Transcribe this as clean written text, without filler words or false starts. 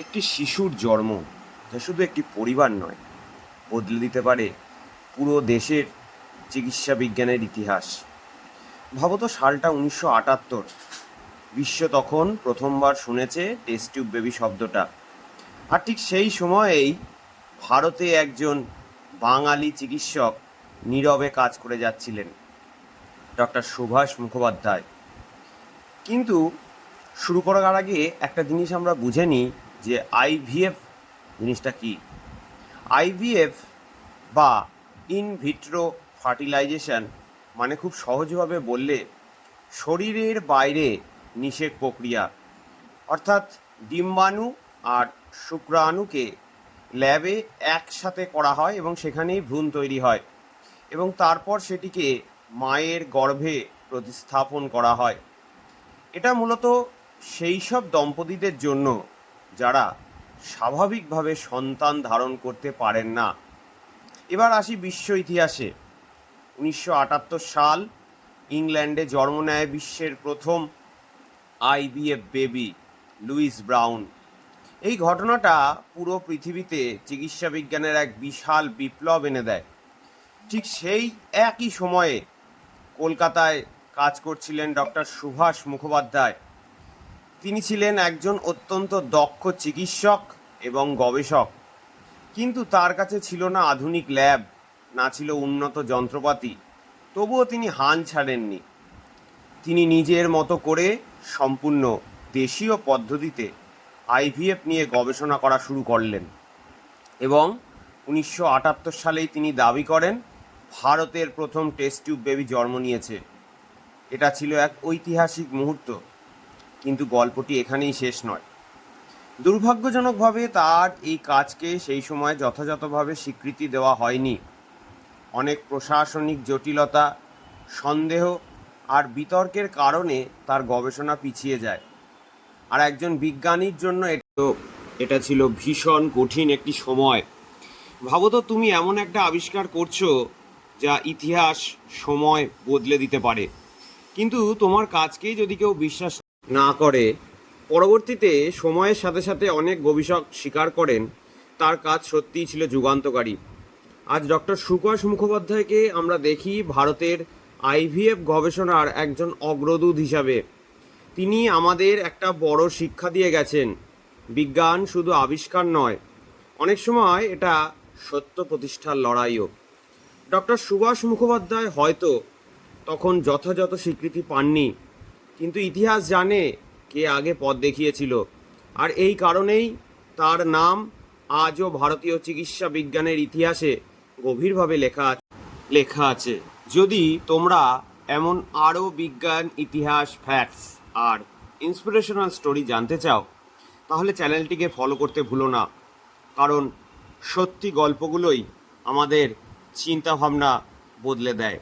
একটি শিশুর জন্ম, যা শুধু একটি পরিবার নয়, বদলে দিতে পারে পুরো দেশের চিকিৎসা বিজ্ঞানের ইতিহাস। ভাবতো, সালটা 1978। বিশ্ব তখন প্রথমবার শুনেছে টেস্ট টিউব বেবি শব্দটা। আর ঠিক সেই সময়েই ভারতে একজন বাঙালি চিকিৎসক নীরবে কাজ করে যাচ্ছিলেন, ডক্টর সুভাষ মুখোপাধ্যায়। কিন্তু শুরু করার আগে একটা জিনিস আমরা বুঝে নিই যে আইভিএফ জিনিসটা কি। আইভিএফ বা ইন ভিট্রো ফার্টিলাইজেশন মানে খুব সহজভাবে বললে শরীরের বাইরে নিষেক প্রক্রিয়া, অর্থাৎ ডিম্বাণু আর শুক্রাণুকে ল্যাবে একসাথে করা হয় এবং সেখানেই ভ্রূণ তৈরি হয় এবং তারপর সেটিকে মায়ের গর্ভে প্রতিস্থাপন করা হয়। এটা মূলত সেই সব দম্পতিদের জন্য যারা স্বাভাবিকভাবে সন্তান ধারণ করতে পারেন না। এবার আসি বিশ্ব ইতিহাসে। 1978 সাল, ইংল্যান্ডে জন্ম নেয় বিশ্বের প্রথম আইভিএফ বেবি, লুইস ব্রাউন। এই ঘটনাটা পুরো পৃথিবীতে চিকিৎসা বিজ্ঞানের এক বিশাল বিপ্লব এনে দেয়। ঠিক সেই একই সময়ে কলকাতায় কাজ করছিলেন ডক্টর সুভাষ মুখোপাধ্যায়। তিনি ছিলেন একজন অত্যন্ত দক্ষ চিকিৎসক এবং গবেষক, কিন্তু তার কাছে ছিল না আধুনিক ল্যাব, না ছিল উন্নত যন্ত্রপাতি। তবুও তিনি হাল ছাড়েননি। তিনি নিজের মতো করে সম্পূর্ণ দেশীয় পদ্ধতিতে আইভিএফ নিয়ে গবেষণা করা শুরু করলেন এবং 1978 সালেই তিনি দাবি করেন ভারতের প্রথম টেস্ট টিউব বেবি জন্ম নিয়েছে। এটা ছিল এক ঐতিহাসিক মুহূর্ত, কিন্তু গল্পটি এখানেই শেষ নয়। দুর্ভাগ্যজনকভাবে তার এই কাজকে সেই সময় যথাযথভাবে স্বীকৃতি দেওয়া হয়নি। অনেক প্রশাসনিক জটিলতা, সন্দেহ আর বিতর্কের কারণে তার গবেষণা পিছিয়ে যায়। আর একজন বিজ্ঞানীর জন্য এটা ছিল ভীষণ কঠিন একটি সময়। ভাবতো, তুমি এমন একটা আবিষ্কার করছো যা ইতিহাস, সময় বদলে দিতে পারে, কিন্তু তোমার কাজকেই যদি কেউ বিশ্বাস না করে। পরবর্তীতে সময়ের সাথে সাথে অনেক গবেষক স্বীকার করেন তার কাজ সত্যিই ছিল যুগান্তকারী। আজ ডক্টর সুভাষ মুখোপাধ্যায়কে আমরা দেখি ভারতের আইভিএফ গবেষণার একজন অগ্রদূত হিসাবে। তিনি আমাদের একটা বড় শিক্ষা দিয়ে গেছেন। বিজ্ঞান শুধু আবিষ্কার নয়, অনেক সময় এটা সত্য প্রতিষ্ঠার লড়াইও। ডক্টর সুভাষ মুখোপাধ্যায় হয়তো তখন যথাযথ স্বীকৃতি পাননি, কিন্তু ইতিহাস জানে কে আগে পথ দেখিয়েছিল। আর এই কারণেই তার নাম আজও ভারতীয় চিকিৎসা বিজ্ঞানের ইতিহাসে গভীরভাবে লেখা আছে। যদি তোমরা এমন আরও বিজ্ঞান, ইতিহাস, ফ্যাক্টস আর ইন্সপিরেশনাল স্টোরি জানতে চাও, তাহলে চ্যানেলটিকে ফলো করতে ভুলো না, কারণ সত্যি গল্পগুলোই আমাদের চিন্তাভাবনা বদলে দেয়।